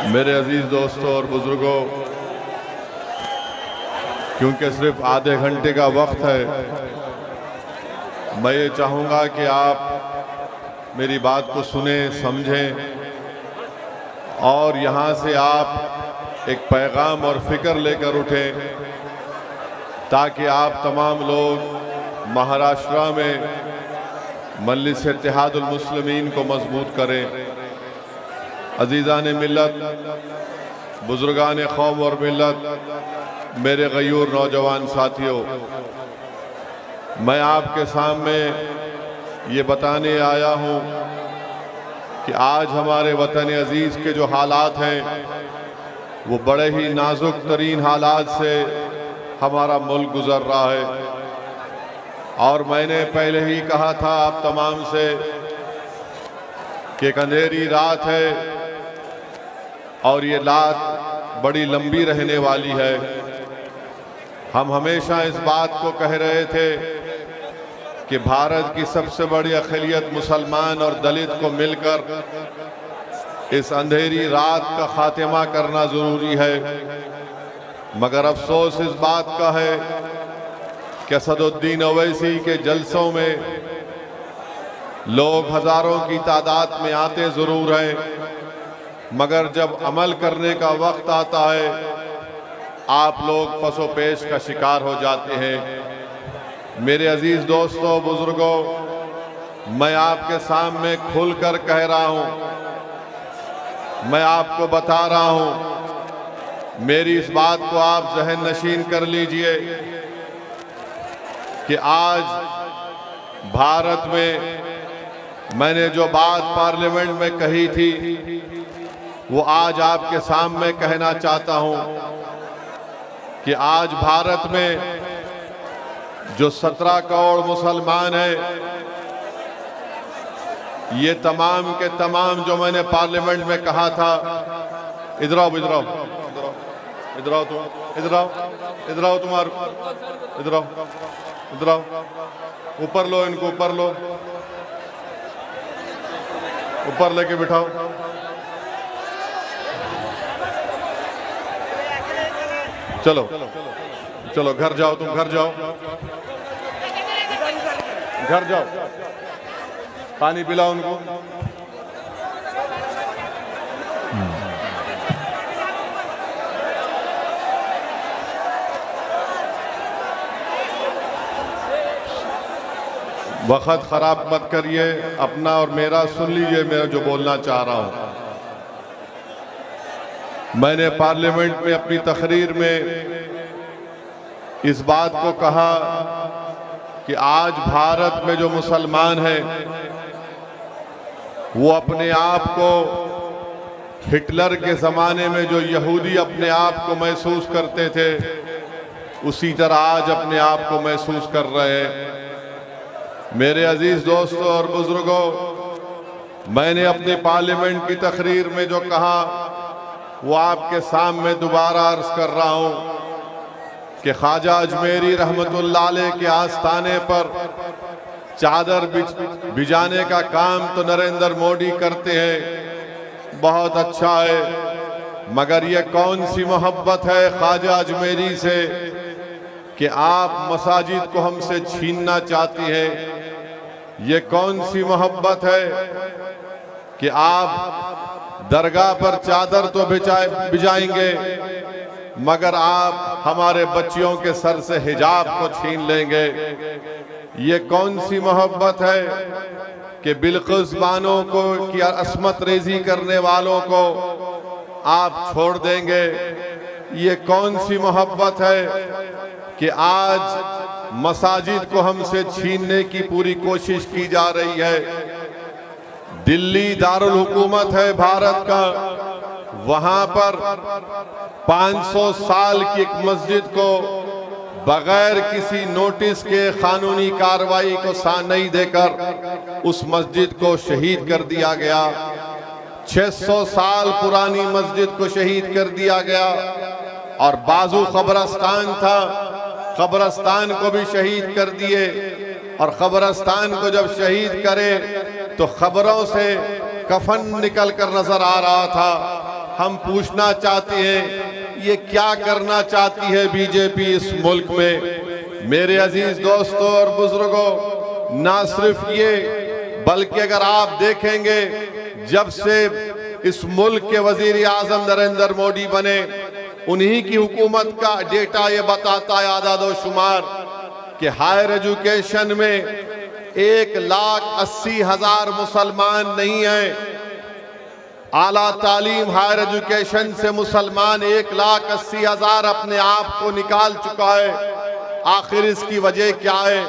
मेरे अजीज़ दोस्तों और बुज़ुर्गों, क्योंकि सिर्फ आधे घंटे का वक्त है, मैं ये चाहूँगा कि आप मेरी बात को सुने, समझें और यहाँ से आप एक पैगाम और फ़िक्र लेकर उठें, ताकि आप तमाम लोग महाराष्ट्र में मजलिस इत्तेहादुल मुस्लिमीन को मजबूत करें। अजीज़ान मिल्लत, बुज़ुर्गान कौम और मिल्लत, मेरे गयूर नौजवान साथियों, मैं आपके सामने ये बताने आया हूँ कि आज हमारे वतन अजीज़ के जो हालात हैं वो बड़े ही नाजुक तरीन हालात से हमारा मुल्क गुज़र रहा है। और मैंने पहले ही कहा था आप तमाम से कि एक अंधेरी रात है और ये रात बड़ी लंबी रहने वाली है। हम हमेशा इस बात को कह रहे थे कि भारत की सबसे बड़ी अक़लियत मुसलमान और दलित को मिलकर इस अंधेरी रात का खात्मा करना ज़रूरी है। मगर अफसोस इस बात का है कि असदुद्दीन ओवैसी के जलसों में लोग हज़ारों की तादाद में आते ज़रूर हैं, मगर जब अमल करने का वक्त आता है आप लोग पसोपेश का शिकार हो जाते हैं। मेरे अजीज़ दोस्तों, बुज़ुर्गों, मैं आपके सामने खुलकर कह रहा हूँ, मैं आपको बता रहा हूँ, मेरी इस बात को आप ज़हन नशीन कर लीजिए कि आज भारत में मैंने जो बात पार्लियामेंट में कही थी वो आज आपके सामने कहना चाहता हूं कि आज भारत में जो 17 करोड़ मुसलमान हैं, ये तमाम के तमाम जो मैंने पार्लियामेंट में कहा था, इधर आओ इधर आओ इधर आओ तुम इधर आओ इधर आओ तुम्हारे इधर आओ इधर आओ, ऊपर लो इनको, ऊपर लो, ऊपर लेके बिठाओ। चलो चलो घर जाओ, तुम घर जाओ, घर जाओ, पानी पिलाओ उनको। वक्त खराब मत करिए अपना और मेरा, सुन लीजिए मैं जो बोलना चाह रहा हूं। मैंने पार्लियामेंट में अपनी तकरीर में इस बात को कहा कि आज भारत में जो मुसलमान हैं वो अपने आप को हिटलर के ज़माने में जो यहूदी अपने आप को महसूस करते थे उसी तरह आज अपने आप को महसूस कर रहे हैं। मेरे अजीज़ दोस्तों और बुज़ुर्गों, मैंने अपने पार्लियामेंट की तकरीर में जो कहा वो आपके सामने दोबारा अर्ज कर रहा हूँ कि ख्वाजा अजमेरी रहमतुल्लाह अलैह के आस्थाने पर चादर बिछाने का काम तो नरेंद्र मोदी करते हैं, बहुत अच्छा है, मगर ये कौन सी मोहब्बत है ख्वाजा अजमेरी से कि आप मसाजिद को हमसे छीनना चाहती हैं। ये कौन सी मोहब्बत है कि आप दरगाह पर चादर तो बिछाएंगे मगर आप हमारे बच्चियों के सर से हिजाब को छीन लेंगे। ये कौन सी मोहब्बत है कि बिल्कुस बानों को की असमत रेजी करने वालों को आप छोड़ देंगे। ये कौन सी मोहब्बत है कि आज मसाजिद को हमसे छीनने की पूरी कोशिश की जा रही है। दिल्ली दारुल हुकूमत है भारत का, वहां पर 500 साल की एक मस्जिद को बगैर किसी नोटिस के कानूनी कार्रवाई को नहीं देकर उस मस्जिद को शहीद कर दिया गया। 600 साल पुरानी मस्जिद को शहीद कर दिया गया। और बाजू कब्रस्तान था, कब्रस्तान को भी शहीद कर दिए। और कब्रस्तान को जब शहीद करे तो खबरों से कफन निकल कर नजर आ रहा था। हम पूछना चाहते हैं, ये क्या करना चाहती है बीजेपी इस मुल्क में। मेरे अजीज दोस्तों और बुजुर्गों, ना सिर्फ ये बल्कि अगर आप देखेंगे जब से इस मुल्क के वजीर आजम नरेंद्र मोदी बने, उन्हीं की हुकूमत का डेटा ये बताता है, आदाद शुमार, कि हायर एजुकेशन में 1,80,000 मुसलमान नहीं हैं। आला तालीम हायर एजुकेशन से मुसलमान 1,80,000 अपने आप को निकाल चुका है। आखिर इसकी वजह क्या है?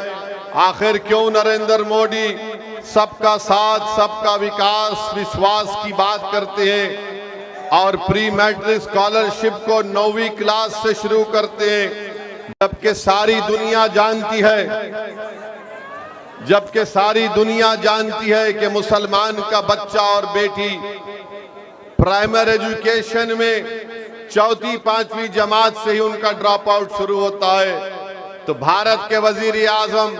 आखिर क्यों नरेंद्र मोदी सबका साथ सबका विकास विश्वास की बात करते हैं और प्री मैट्रिक स्कॉलरशिप को 9वीं क्लास से शुरू करते हैं, जबकि सारी दुनिया जानती है कि मुसलमान का बच्चा और बेटी प्राइमरी एजुकेशन में 4वीं-5वीं जमात से ही उनका ड्रॉप आउट शुरू होता है। तो भारत के वजीर आजम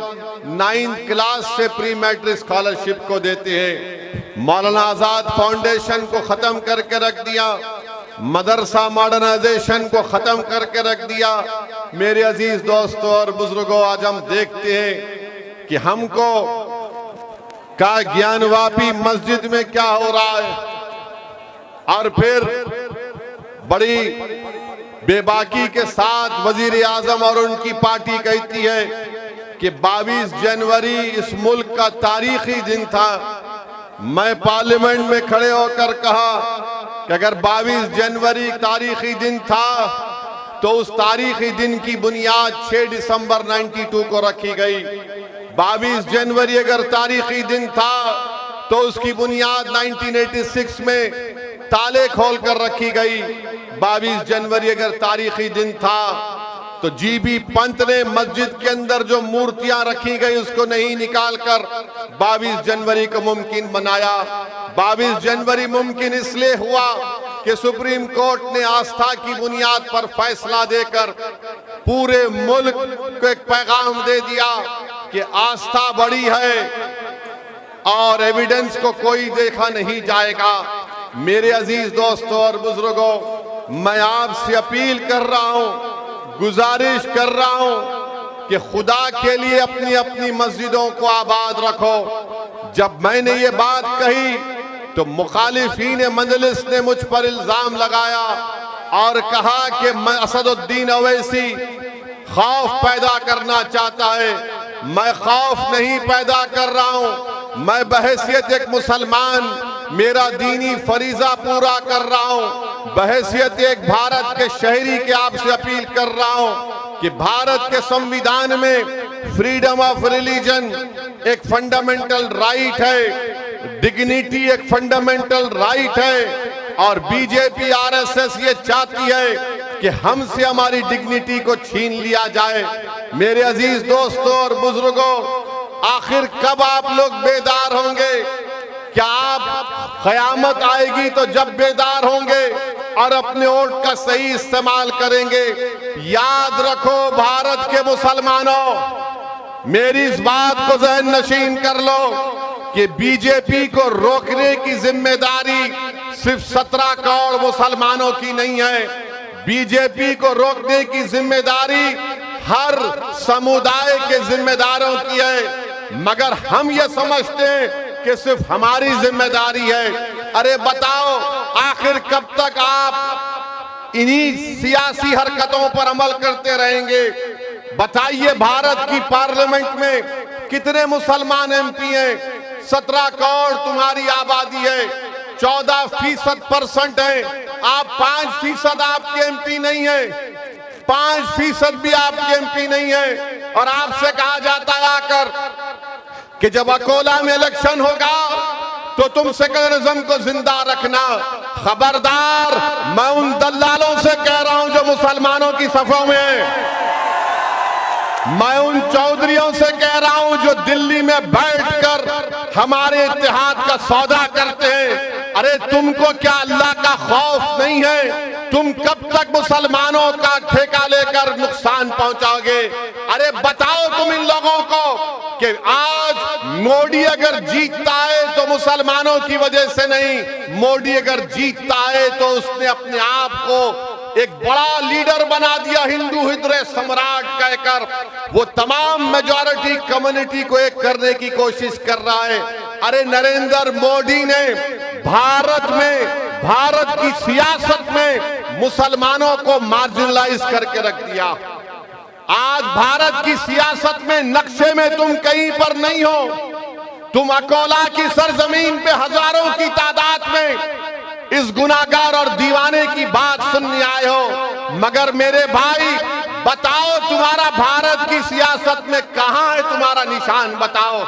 9th क्लास से प्री मैट्रिक स्कॉलरशिप को देते हैं। मौलाना आजाद फाउंडेशन को खत्म करके रख दिया, मदरसा मॉडर्नाइजेशन को खत्म करके रख दिया। मेरे अजीज दोस्तों और बुजुर्गों, आज हम देखते हैं कि हमको का ज्ञानवापी मस्जिद में क्या हो रहा है, और फिर बड़ी बेबाकी के साथ वजीर आजम और उनकी पार्टी कहती है कि 22 जनवरी इस मुल्क का तारीखी दिन था। मैं पार्लियामेंट में खड़े होकर कहा कि अगर 22 जनवरी तारीखी दिन था तो उस तारीखी दिन की बुनियाद 6 दिसंबर 92 को रखी गई। 22 जनवरी अगर तारीखी दिन था तो उसकी बुनियाद 1986 में ताले खोल कर रखी गई। 22 जनवरी अगर तारीखी दिन था तो जीबी पंत ने मस्जिद के अंदर जो मूर्तियां रखी गई उसको नहीं निकालकर 22 जनवरी को मुमकिन बनाया। 22 जनवरी मुमकिन इसलिए हुआ कि सुप्रीम कोर्ट ने आस्था की बुनियाद पर फैसला देकर पूरे मुल्क को एक पैगाम दे दिया कि आस्था बड़ी है और एविडेंस को कोई देखा नहीं जाएगा। मेरे अजीज दोस्तों और बुजुर्गों, मैं आपसे अपील कर रहा हूं, गुजारिश कर रहा हूं कि खुदा के लिए अपनी अपनी मस्जिदों को आबाद रखो। जब मैंने ये बात कही तो मुखालिफीन मजलिस ने मुझ पर इल्जाम लगाया और कहा कि असदुद्दीन अवैसी खौफ पैदा करना चाहता है। मैं खौफ नहीं पैदा कर रहा हूं, मैं बहैसियत एक मुसलमान मेरा दीनी फरीजा पूरा कर रहा हूं। बहैसियत एक भारत के शहरी के आपसे अपील कर रहा हूं कि भारत के संविधान में फ्रीडम ऑफ रिलीजन एक फंडामेंटल राइट है, डिग्निटी एक फंडामेंटल राइट है, और बीजेपी आरएसएस ये चाहती है कि हमसे हमारी डिग्निटी को छीन लिया जाए। मेरे अजीज दोस्तों और बुजुर्गों, आखिर कब आप लोग बेदार होंगे? क्या आप क़यामत आएगी तो जब बेदार होंगे और अपने वोट का सही इस्तेमाल करेंगे? याद रखो भारत के मुसलमानों, मेरी इस बात को ज़हन नशीन कर लो कि बीजेपी को रोकने की जिम्मेदारी सिर्फ 17 करोड़ मुसलमानों की नहीं है। बीजेपी को रोकने की जिम्मेदारी हर समुदाय के जिम्मेदारों की है, मगर हम ये समझते हैं कि सिर्फ हमारी जिम्मेदारी है। अरे बताओ, आखिर कब तक आप इन्हीं सियासी हरकतों पर अमल करते रहेंगे? बताइए, भारत की पार्लियामेंट में कितने मुसलमान एमपी हैं? 17 करोड़ तुम्हारी आबादी है, 14% है। आप 5% आपके एमपी नहीं है, 5% भी आपके एमपी नहीं है। और आपसे कहा जाता है आकर कि जब अकोला में इलेक्शन होगा तो तुम सेक्युलरिज्म को जिंदा रखना। खबरदार, मैं उन दल्लालों से कह रहा हूं जो मुसलमानों की सफों में, मैं उन चौधरियों से कह रहा हूं जो दिल्ली में बैठकर हमारे इत्तेहाद का सौदा करते हैं। अरे तुमको क्या अल्लाह का खौफ नहीं है तुम कब तक मुसलमानों का ठेका लेकर नुकसान पहुंचाओगे? अरे बताओ तुम इन लोगों को कि आज मोदी अगर जीतता है तो मुसलमानों की वजह से नहीं, मोदी अगर जीतता है तो उसने अपने आप को एक बड़ा लीडर बना दिया, हिंदू हृदय सम्राट कहकर वो तमाम मेजॉरिटी कम्युनिटी को एक करने की कोशिश कर रहा है। अरे नरेंद्र मोदी ने भारत में, भारत की सियासत में मुसलमानों को मार्जिनलाइज करके रख दिया। आज भारत की सियासत में नक्शे में तुम कहीं पर नहीं हो। तुम अकोला की सरजमीन पे हजारों की तादाद में इस गुनाहगार और दीवाने की बात सुनने आए हो, मगर मेरे भाई बताओ तुम्हारा भारत की सियासत में कहां है तुम्हारा निशान? बताओ।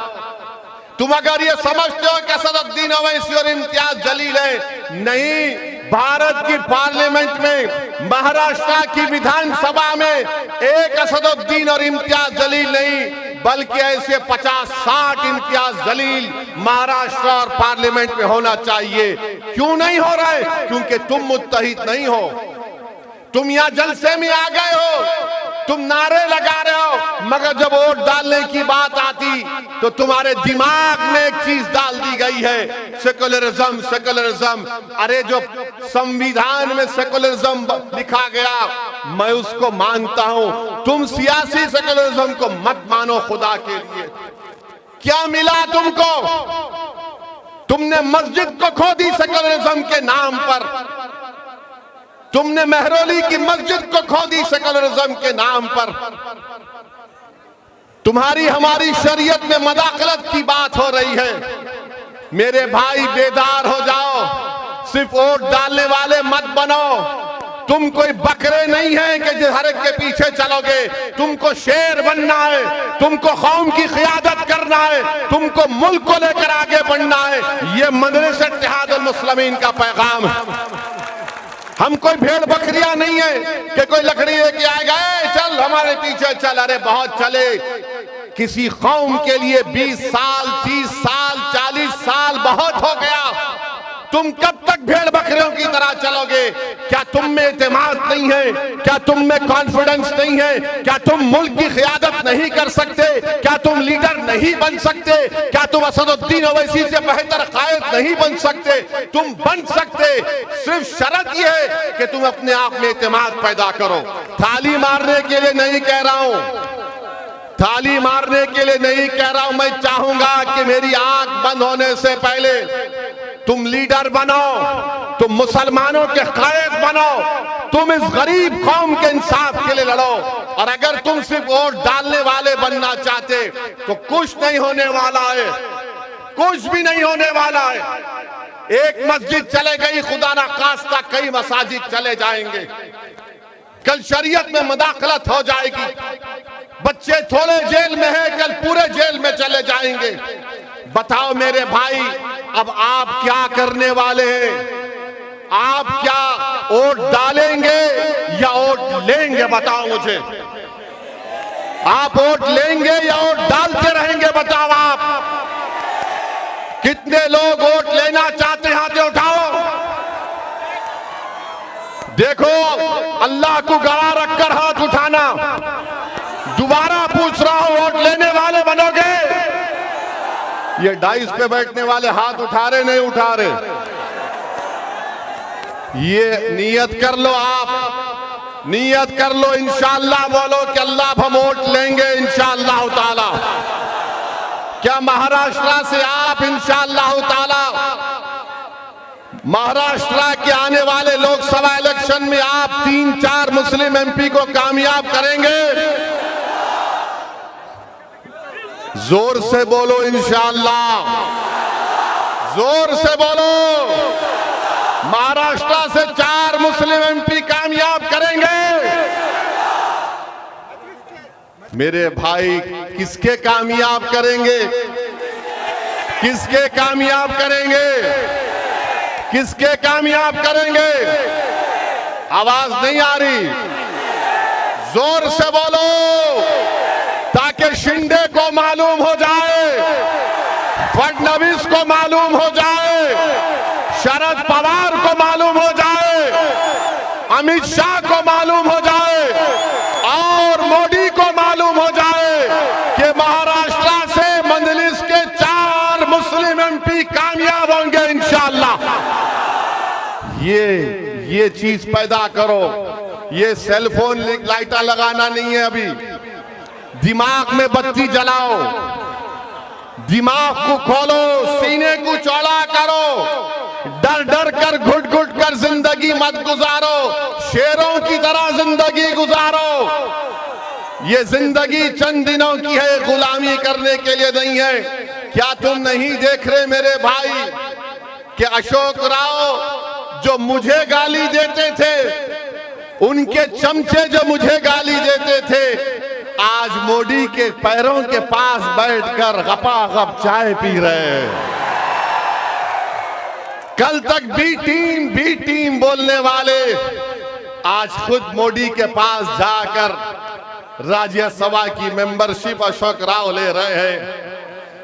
तुम अगर ये समझते हो कि असदुद्दीन ओवैसी और इम्तियाज जलील है, नहीं, भारत की पार्लियामेंट में, महाराष्ट्र की विधानसभा में एक असदुद्दीन और इम्तियाज जलील नहीं, बल्कि ऐसे 50-60 इम्तियाज जलील महाराष्ट्र और पार्लियामेंट में होना चाहिए। क्यों नहीं हो रहा है? क्योंकि तुम मुत्तहिद नहीं हो। तुम यहां जलसे में आ गए हो, तुम नारे लगा रहे हो, मगर जब वोट डालने की बात आती तो तुम्हारे दिमाग में एक चीज डाल दी गई है, सेकुलरिज्म, सेकुलरिज्म। अरे जो संविधान में सेकुलरिज्म लिखा गया मैं उसको मानता हूं, तुम सियासी सेकुलरिज्म को मत मानो खुदा के लिए। क्या मिला तुमको? तुमने मस्जिद को खो दी सेकुलरिज्म के नाम पर, तुमने मेहरौली की मस्जिद को खो दी सेकुलरिज्म के नाम पर। तुम्हारी हमारी शरीयत में मदाखलत की बात हो रही है। मेरे भाई बेदार हो जाओ, सिर्फ वोट डालने वाले मत बनो। तुम कोई बकरे नहीं है कि जो हर एक के पीछे चलोगे। तुमको शेर बनना है, तुमको कौम की क़ियादत करना है, तुमको मुल्क को लेकर आगे बढ़ना है। ये मजलिस इत्तेहादुल मुस्लिमीन का पैगाम है। हम कोई भेड़ बकरियां नहीं है कि कोई लकड़ी लेके आएगा, चल हमारे पीछे चल। अरे बहुत चले, किसी कौम के लिए 20 साल, 30 साल, 40 साल बहुत हो गया। तुम कब तक भेड़ बकरियों की तरह चलोगे? क्या तुम में एतमाद नहीं है? क्या तुम में कॉन्फिडेंस नहीं है? क्या तुम मुल्क की क़ियादत नहीं कर सकते? क्या तुम लीडर नहीं बन सकते? क्या तुम असदुद्दीन ओवैसी से बेहतर कायद नहीं बन सकते? तुम बन सकते, सिर्फ शर्त यह है कि तुम अपने आप में एतमाद पैदा करो। थाली मारने के लिए नहीं कह रहा हूं, थाली मारने के लिए नहीं कह रहा हूं। मैं चाहूंगा कि मेरी आंख बंद होने से पहले तुम लीडर बनो, तुम मुसलमानों के कायद बनो, तुम इस गरीब कौम के इंसाफ के लिए लड़ो। और अगर तुम सिर्फ वोट डालने वाले बनना चाहते तो कुछ नहीं होने वाला है, कुछ भी नहीं होने वाला है। एक मस्जिद चले गई, खुदा ना खास्ता कई मसाजिद चले जाएंगे। कल शरीयत में मदाखलत हो जाएगी। बच्चे थोड़े जेल में हैं, कल पूरे जेल में चले जाएंगे। बताओ मेरे भाई, अब आप क्या करने वाले हैं? आप क्या वोट डालेंगे या वोट लेंगे? बताओ मुझे, आप वोट लेंगे या वोट डालते रहेंगे? बताओ आप कितने लोग वोट लेना चाहते हैं? हाथ उठाओ। देखो, अल्लाह को गवाह रखकर हाथ उठाना। दोबारा पूछ रहा हूं, वोट लेने वाले बनोगे? ये डाइस पे बैठने वाले हाथ उठा रहे नहीं उठा रहे? ये नियत कर लो, आप नियत कर लो, इंशाअल्लाह बोलो कि अल्लाह हम वोट लेंगे इंशाअल्लाह ताला। क्या महाराष्ट्र से आप इंशाअल्लाह ताला महाराष्ट्र के आने वाले लोकसभा इलेक्शन में आप 3-4 मुस्लिम एमपी को कामयाब करेंगे? जोर से बोलो इंशाअल्लाह, जोर से बोलो। महाराष्ट्र से 4 मुस्लिम एमपी कामयाब करेंगे? मेरे भाई, किसके कामयाब करेंगे? किसके कामयाब करेंगे? किसके कामयाब करेंगे? आवाज नहीं आ रही, जोर से बोलो ताकि शिंदे को मालूम हो जाए, फडणवीस को मालूम हो जाए, शरद पवार को मालूम हो जाए, अमित शाह को मालूम हो जाए और मोदी को मालूम हो जाए कि महाराष्ट्र से मंजलिस के 4 मुस्लिम एमपी कामयाब होंगे इंशाअल्लाह। ये चीज पैदा करो। ये सेलफोन लाइटा लगाना नहीं है, अभी दिमाग में बत्ती जलाओ, दिमाग को खोलो, सीने को चौड़ा करो, डर डर कर घुट घुट कर जिंदगी मत गुजारो, शेरों की तरह जिंदगी गुजारो। ये जिंदगी चंद दिनों की है, गुलामी करने के लिए नहीं है। क्या तुम नहीं देख रहे मेरे भाई कि अशोक राव जो मुझे गाली देते थे, उनके चमचे जो मुझे गाली देते थे, आज मोदी के पैरों के पास बैठकर गपागप चाय पी रहे हैं। कल तक बी टीम बोलने वाले आज खुद मोदी के पास जाकर राज्यसभा की मेंबरशिप अशोक राव ले रहे हैं।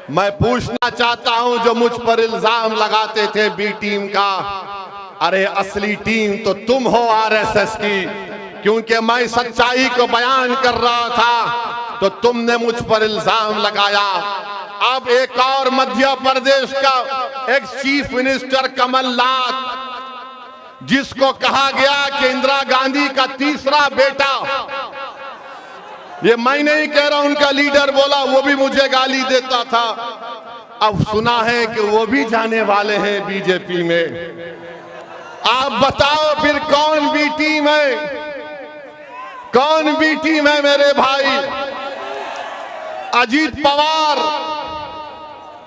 मैं पूछना चाहता हूं जो मुझ पर इल्जाम लगाते थे बी टीम का, अरे असली टीम तो तुम हो आरएसएस की, क्योंकि मैं सच्चाई को बयान कर रहा था तो तुमने मुझ पर इल्जाम लगाया। अब एक और मध्य प्रदेश का एक्स चीफ मिनिस्टर कमलनाथ, जिसको कहा गया कि इंदिरा गांधी का तीसरा बेटा, ये मैं नहीं कह रहा, उनका लीडर बोला, वो भी मुझे गाली देता था। अब सुना है कि वो भी जाने वाले हैं बीजेपी में। आप बताओ फिर कौन बी टीम है, कौन बी टीम है मेरे भाई?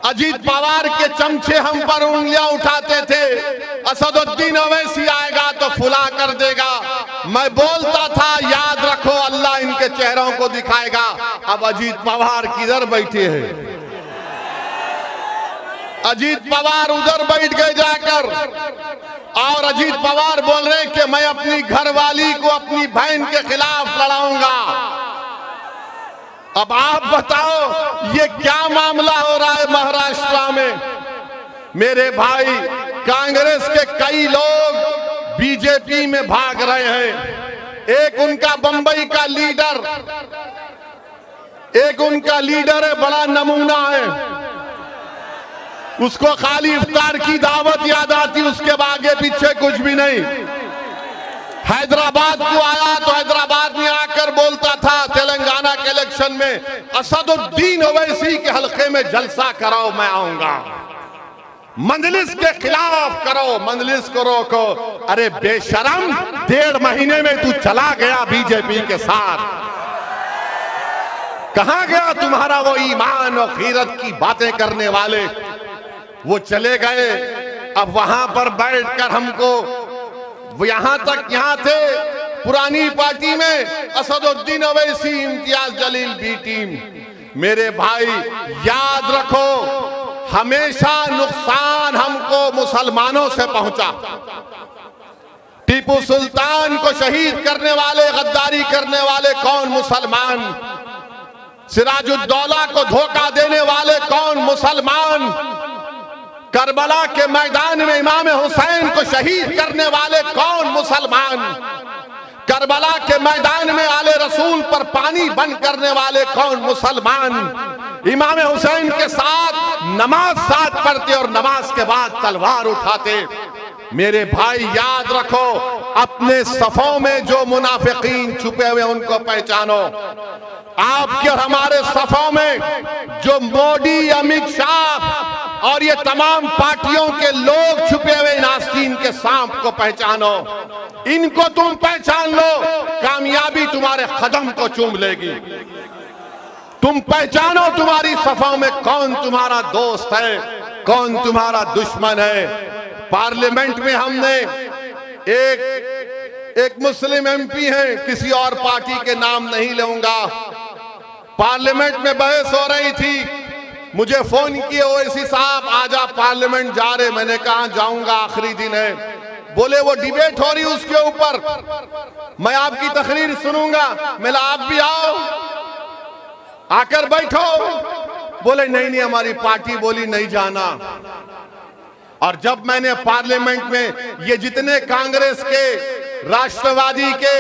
अजीत पवार के चमचे हम पर उंगलियां उठाते थे, असदुद्दीन ओवैसी आएगा तो फुला कर देगा। मैं बोलता था याद रखो अल्लाह इनके चेहरों को दिखाएगा। अब अजीत पवार किधर बैठे हैं? अजीत पवार उधर बैठ गए जाकर, और अजीत पवार बोल रहे कि मैं अपनी घरवाली को अपनी बहन के खिलाफ लड़ाऊंगा। अब आप बताओ ये क्या मामला हो रहा है महाराष्ट्र में? मेरे भाई, कांग्रेस के कई लोग बीजेपी में भाग रहे हैं। एक उनका बंबई का लीडर, है, बड़ा नमूना है। उसको खाली इफ्तार की दावत याद आती, उसके आगे पीछे कुछ भी नहीं। हैदराबाद को आया तो हैदराबाद में आकर बोलता था तेलंगाना के इलेक्शन में असदुद्दीन ओवैसी के हल्के में जलसा कराओ, मैं आऊंगा। मंजलिस के खिलाफ करो, मंजलिस को रोको। अरे बेशरम, 1.5 महीने में तू चला गया बीजेपी के साथ। कहां गया तुम्हारा वो ईमान और खीरत की बातें करने वाले? वो चले गए। अब वहां पर बैठकर हमको, यहां थे पुरानी पार्टी में असदुद्दीन ओवैसी, इम्तियाज जलील बी टीम। मेरे भाई याद रखो, हमेशा नुकसान हमको मुसलमानों से पहुंचा। टीपू सुल्तान को शहीद करने वाले, गद्दारी करने वाले कौन? मुसलमान। सिराजुद्दौला को धोखा देने वाले कौन? मुसलमान। करबला के मैदान में इमाम हुसैन को शहीद करने वाले कौन? मुसलमान। करबला के मैदान में आले रसूल पर पानी बंद करने वाले कौन? मुसलमान। इमाम हुसैन के साथ नमाज साथ पढ़ते और नमाज के बाद तलवार उठाते। मेरे भाई याद रखो, अपने सफों में जो मुनाफिकीन छुपे हुए उनको पहचानो। आपके और हमारे सफों में जो मोदी, अमित शाह और ये तमाम पार्टियों के लोग छुपे हुए इन आस्तीन के सांप को पहचानो। इनको तुम पहचान लो, कामयाबी तुम्हारे कदम को चूम लेगी। तुम पहचानो तुम्हारी सफों में कौन तुम्हारा दोस्त है, कौन तुम्हारा दुश्मन है। पार्लियामेंट में हमने एक मुस्लिम एमपी हैं, किसी और पार्टी के नाम नहीं लूंगा। पार्लियामेंट में बहस हो रही थी, मुझे फोन किए ओवैसी साहब आज आप पार्लियामेंट जा रहे? मैंने कहा जाऊंगा, आखिरी दिन है। बोले वो डिबेट हो रही उसके ऊपर, मैं आपकी तकरीर सुनूंगा। मैंने आप भी आओ, आकर बैठो। बोले नहीं हमारी पार्टी बोली नहीं जाना। और जब मैंने पार्लियामेंट में ये जितने कांग्रेस के राष्ट्रवादी के,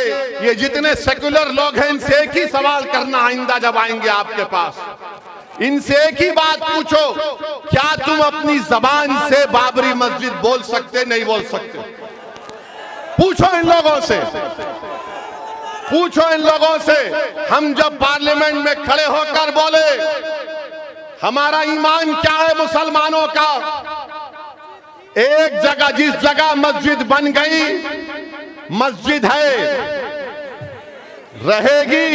ये जितने सेक्युलर लोग हैं, इनसे एक ही सवाल करना आइंदा जब आएंगे आपके पास, इनसे एक ही बात पूछो, क्या तुम अपनी जबान से बाबरी मस्जिद बोल सकते? नहीं बोल सकते? पूछो इन लोगों से, पूछो इन लोगों से। हम जब पार्लियामेंट में खड़े होकर बोले हमारा ईमान क्या है मुसलमानों का, एक जगह, जिस जगह मस्जिद बन गई, मस्जिद है, रहेगी,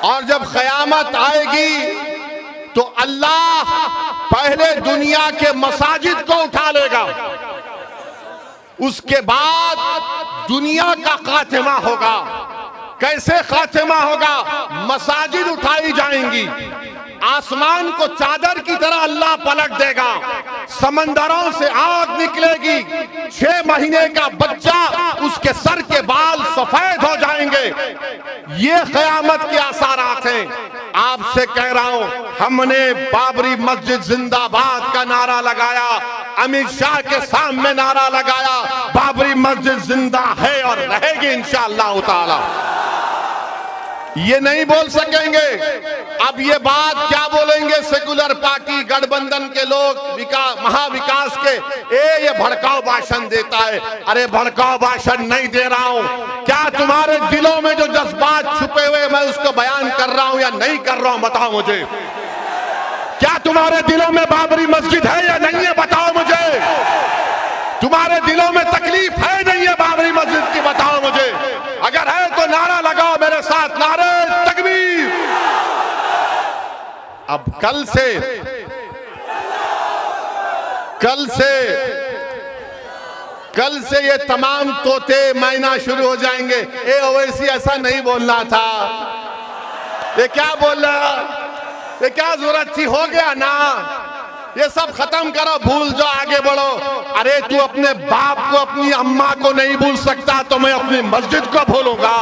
और जब क़यामत आएगी तो अल्लाह पहले दुनिया के मसाजिद को उठा लेगा, उसके बाद दुनिया का खात्मा होगा। कैसे खात्मा होगा? मसाजिद उठाई जाएंगी, आसमान को चादर की तरह अल्लाह पलट देगा, समंदरों से आग निकलेगी, 6 महीने का बच्चा, उसके सर के बाल सफेद हो जाएंगे। ये क़यामत के आसारात हैं। आपसे कह रहा हूं, हमने बाबरी मस्जिद जिंदाबाद का नारा लगाया, अमित शाह के सामने नारा लगाया, बाबरी मस्जिद जिंदा है और रहेगी इंशाअल्लाह ताला। ये नहीं बोल सकेंगे। अब ये बात क्या बोलेंगे सेकुलर पार्टी गठबंधन के लोग, महाविकास के, ये भड़काऊ भाषण देता है। अरे भड़काऊ भाषण नहीं दे रहा हूं। क्या तुम्हारे दिलों में जो जज्बात छुपे हुए मैं उसको बयान कर रहा हूं या नहीं कर रहा हूं? बताओ मुझे। क्या तुम्हारे दिलों में बाबरी मस्जिद है या नहीं है? बताओ मुझे। तुम्हारे दिलों में तकलीफ है नहीं है बाबरी मस्जिद की? बताओ मुझे। अगर है तो नारा लगाओ मेरे साथ, नारे तकबीर। अब कल से ये तमाम तोते मैना शुरू हो जाएंगे। ओवैसी ऐसा नहीं बोलना था, ये क्या बोल रहा, ये क्या जरूरत थी, हो गया ना, ये सब खत्म करो, भूल जाओ, आगे बढ़ो। अरे तू अपने बाप को, अपनी अम्मा को नहीं भूल सकता तो मैं अपनी मस्जिद को भूलूंगा?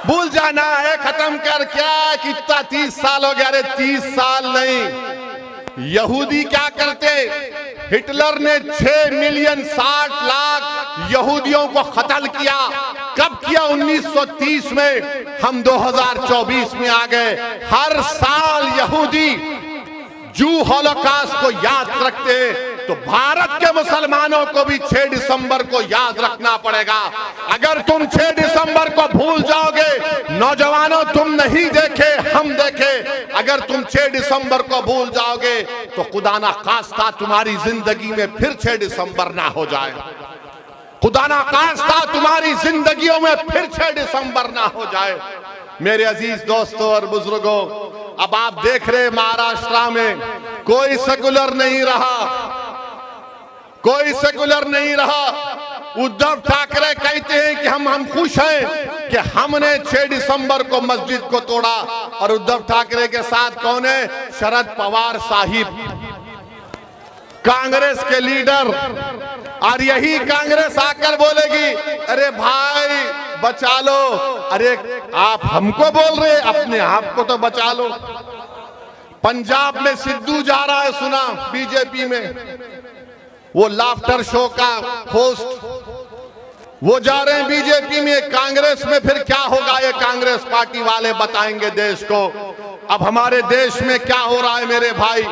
भूल जाना है, खत्म कर। क्या कितना 30 साल हो गया? अरे 30 साल नहीं। यहूदी क्या करते? हिटलर ने 6 मिलियन 60 लाख यहूदियों को कत्ल किया। कब किया? 1930 में। हम 2024 में आ गए। हर साल यहूदी जू हॉलोकॉस्ट को याद रखते हैं, तो भारत के मुसलमानों को भी 6 दिसंबर को याद रखना पड़ेगा। अगर तुम 6 दिसंबर को भूल जाओगे, नौजवानों तुम नहीं देखे, हम देखे, अगर तुम 6 दिसंबर को भूल जाओगे तो खुदा ना खास्ता तुम्हारी जिंदगी में फिर 6 दिसंबर ना हो जाए। खुदा ना खास्ता तुम्हारी जिंदगियों में फिर 6 दिसंबर ना हो जाए। मेरे अजीज दोस्तों और बुजुर्गों, अब आप देख रहे महाराष्ट्र में कोई सेकुलर नहीं रहा, कोई सेकुलर नहीं रहा। उद्धव ठाकरे कहते हैं कि हम खुश हैं कि हमने 6 दिसंबर को मस्जिद को तोड़ा। और उद्धव ठाकरे के साथ कौन है? शरद पवार साहिब, कांग्रेस के लीडर। और यही कांग्रेस आकर बोलेगी अरे भाई बचा लो। अरे आप हमको बोल रहे, अपने आप को तो बचा लो। पंजाब में सिद्धू जा रहा है, सुना, बीजेपी में, वो लाफ्टर शो का होस्ट, वो जा रहे हैं बीजेपी में। कांग्रेस में फिर क्या होगा ये कांग्रेस पार्टी वाले बताएंगे देश को। अब हमारे देश में क्या हो रहा है मेरे भाई?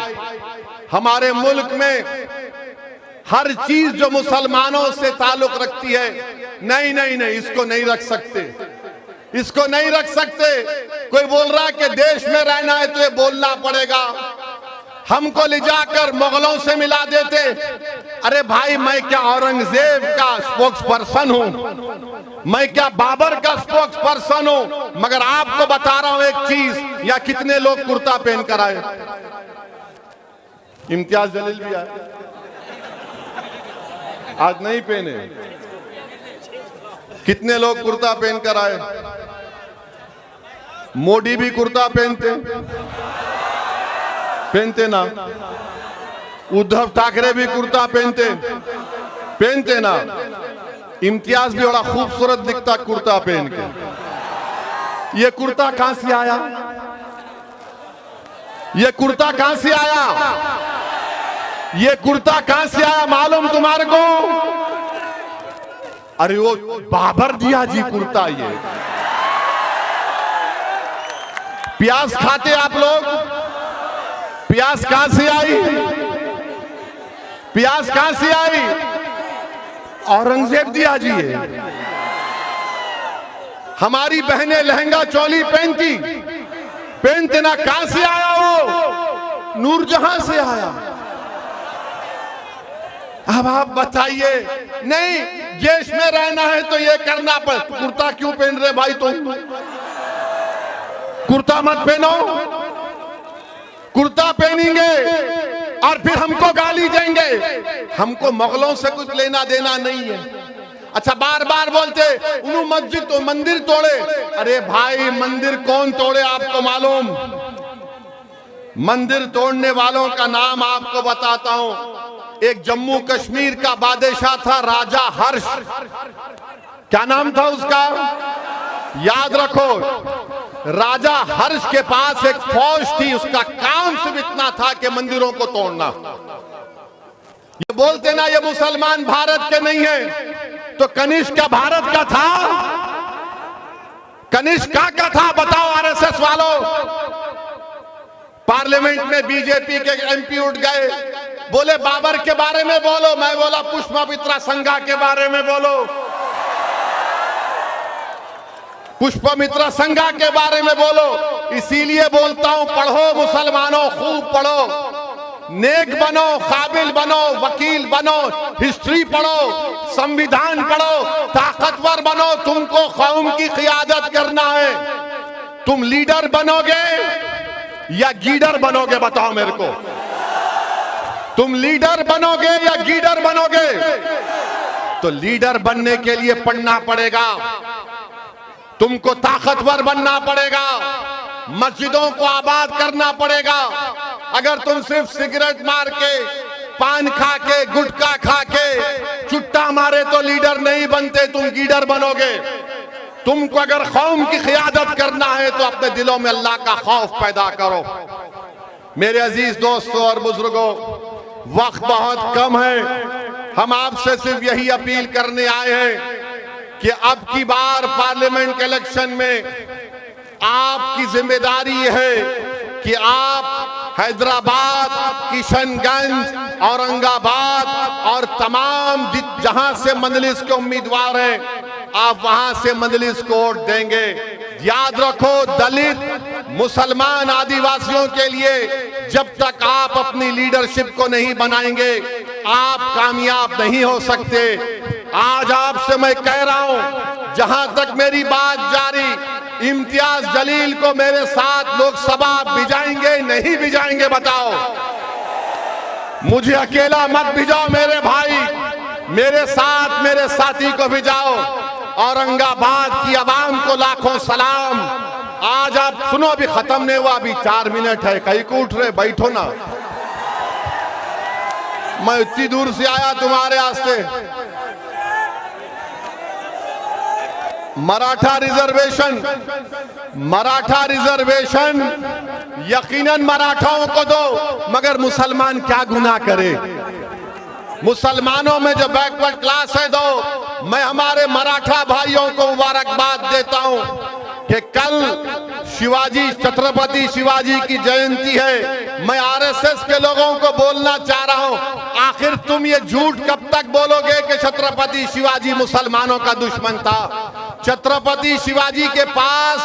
हमारे मुल्क में हर चीज जो मुसलमानों से ताल्लुक रखती है, नहीं नहीं नहीं, इसको नहीं रख सकते, इसको नहीं रख सकते। कोई बोल रहा है कि देश में रहना है तो ये बोलना पड़ेगा। हमको ले जाकर मुगलों से मिला देते। अरे भाई मैं क्या औरंगजेब का स्पोक्स पर्सन हूं? मैं क्या बाबर का स्पोक्स पर्सन हूं? मगर आपको बता रहा हूं एक चीज, या कितने लोग कुर्ता पहन कर आए? इम्तियाज जलील भी आए, आज नहीं पहने। कितने लोग कुर्ता पहन कर आए? मोदी भी कुर्ता पहनते ना, उद्धव ठाकरे भी कुर्ता पहनते ना, इम्तियाज भी बड़ा खूबसूरत दिखता कुर्ता पहन के। ये कुर्ता कहां से आया? ये कुर्ता कहां से आया? ये कुर्ता कहां से आया मालूम तुम्हारे को? अरे वो बाबर दिया जी कुर्ता। ये प्याज खाते आप लोग? प्याज कहां से आई? प्याज कहां से आई? औरंगजेब दिया जी। है हमारी बहनें लहंगा चोली पहनते ना, कहां से आया वो? नूरजहां से आया। अब आप बताइए, नहीं देश में रहना है तो ये करना पड़े। कुर्ता क्यों पहन रहे भाई? तुम कुर्ता मत पहनो। कुर्ता पहनेंगे और फिर हमको गाली देंगे। हमको मुगलों से कुछ लेना देना नहीं है। अच्छा, बार बार बोलते उन्होंने मस्जिद तो मंदिर तोड़े। अरे भाई, मंदिर कौन तोड़े आपको मालूम? मंदिर तोड़ने वालों का नाम आपको बताता हूं। एक जम्मू कश्मीर का बादशाह था, राजा हर्ष। क्या नाम था उसका? याद रखो, राजा हर्ष के पास एक फौज थी। उसका काम सिर्फ इतना था कि मंदिरों को तोड़ना। ये बोलते ना ये मुसलमान भारत के नहीं है, तो कनिष्क क्या भारत का था? कनिष्क का था? बताओ आरएसएस वालों। पार्लियामेंट में बीजेपी के एमपी उठ गए, बोले बाबर के बारे में बोलो। मैं बोला पुष्पमित्रा संघा के बारे में बोलो। पुष्पमित्रा संघा के बारे में बोलो। इसीलिए बोलता हूं, पढ़ो मुसलमानों, खूब पढ़ो, नेक बनो, काबिल बनो, वकील बनो, हिस्ट्री पढ़ो, संविधान पढ़ो, ताकतवर बनो। तुमको कौम की क़ियादत करना है। तुम लीडर बनोगे या गीडर बनोगे? बताओ मेरे को। तुम लीडर बनोगे या गीडर बनोगे? तो लीडर बनने के लिए पढ़ना पड़ेगा, तुमको ताकतवर बनना पड़ेगा, मस्जिदों को आबाद करना पड़ेगा। अगर तुम सिर्फ सिगरेट मार के, पान खा के, गुटखा खा के चुट्टा मारे तो लीडर नहीं बनते, तुम गीडर बनोगे। तुमको अगर कौम की क़ियादत करना है तो अपने दिलों में अल्लाह का खौफ पैदा करो। मेरे अजीज दोस्तों और बुजुर्गों, वक्त बहुत कम है। हम आपसे सिर्फ यही अपील करने आए हैं कि अब की बार पार्लियामेंट के इलेक्शन में आपकी जिम्मेदारी है कि आप हैदराबाद, किशनगंज, औरंगाबाद और तमाम जहां से मजलिस के उम्मीदवार हैं, आप वहां से मजलिस को वोट देंगे। याद रखो, दलित, मुसलमान, आदिवासियों के लिए जब तक आप अपनी लीडरशिप को नहीं बनाएंगे, आप कामयाब नहीं हो सकते। आज आपसे मैं कह रहा हूं, जहां तक मेरी बात जारी, इम्तियाज जलील को मेरे साथ लोकसभा भिजाएंगे नहीं भिजाएंगे? बताओ। मुझे अकेला मत भिजाओ मेरे भाई, मेरे साथ मेरे साथी को भिजाओ। औरंगाबाद की आवाम को लाखों सलाम। आज आप सुनो, अभी खत्म नहीं हुआ, अभी 4 मिनट है, कहीं को उठ रहे, बैठो ना। मैं इतनी दूर से आया तुम्हारे वास्ते। मराठा रिजर्वेशन यकीनन मराठाओं को दो, मगर मुसलमान क्या गुनाह करे? मुसलमानों में जो बैकवर्ड क्लास है दो। मैं हमारे मराठा भाइयों को मुबारकबाद देता हूं कि कल छत्रपति शिवाजी की जयंती है। मैं आरएसएस के लोगों को बोलना चाह रहा हूं, आखिर तुम ये झूठ कब तक बोलोगे कि छत्रपति शिवाजी मुसलमानों का दुश्मन था? छत्रपति शिवाजी के पास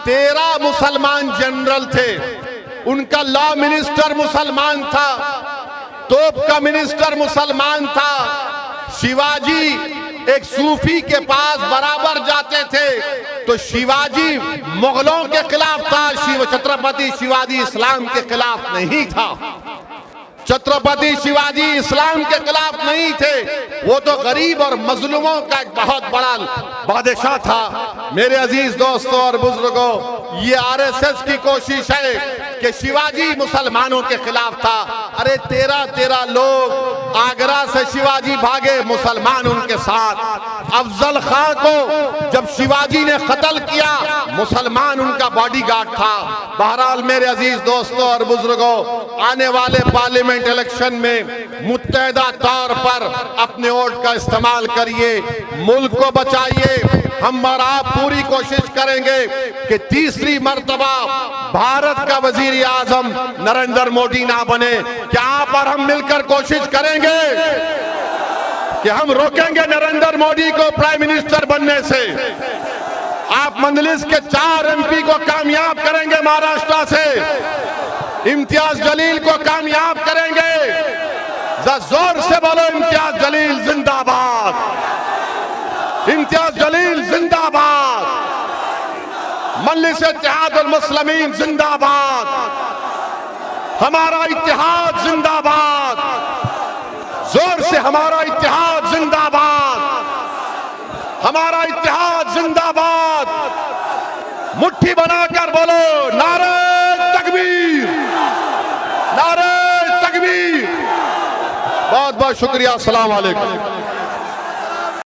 13 मुसलमान जनरल थे, उनका लॉ मिनिस्टर मुसलमान था, तोप का मिनिस्टर मुसलमान था। शिवाजी एक सूफी के पास बराबर जाते थे, तो शिवाजी मुगलों के खिलाफ था, छत्रपति शिवाजी इस्लाम के खिलाफ नहीं था। छत्रपति शिवाजी इस्लाम के खिलाफ नहीं थे, वो तो गरीब और मजलूमों का एक बहुत बड़ा बादशाह था। मेरे अजीज दोस्तों और बुजुर्गों, ये आरएसएस की कोशिश है कि शिवाजी मुसलमानों के खिलाफ था। अरे 13 लोग आ आगरा से शिवाजी भागे, मुसलमान उनके साथ। अफजल खां को जब शिवाजी ने कत्ल किया, मुसलमान उनका बॉडीगार्ड था। बहरहाल मेरे अजीज दोस्तों और बुजुर्गों, आने वाले पार्लियामेंट इलेक्शन में मुत्तहदा तौर पर अपने वोट का इस्तेमाल करिए, मुल्क को बचाइए। हम और आप पूरी कोशिश करेंगे कि तीसरी मर्तबा भारत का वजीर आजम नरेंद्र मोदी ना बने। क्या आप और हम मिलकर कोशिश करेंगे कि हम रोकेंगे नरेंद्र मोदी को प्राइम मिनिस्टर बनने से? आप मंजलिस के 4 MP को कामयाब करेंगे महाराष्ट्र से, इम्तियाज जलील को कामयाब करेंगे। जोर से बोलो, इम्तियाज जलील जिंदाबाद, इम्तियाज जलील जिंदाबाद, मजलिस इत्तेहादुल मुस्लिमीन जिंदाबाद, हमारा इत्तेहाद जिंदाबाद, जोर से हमारा इत्तेहाद जिंदाबाद, हमारा इत्तेहाद जिंदाबाद। मुट्ठी बनाकर बोलो, नारे तकबीर, नारे तकबीर। बहुत बहुत शुक्रिया। अस्सलाम वालेकुम।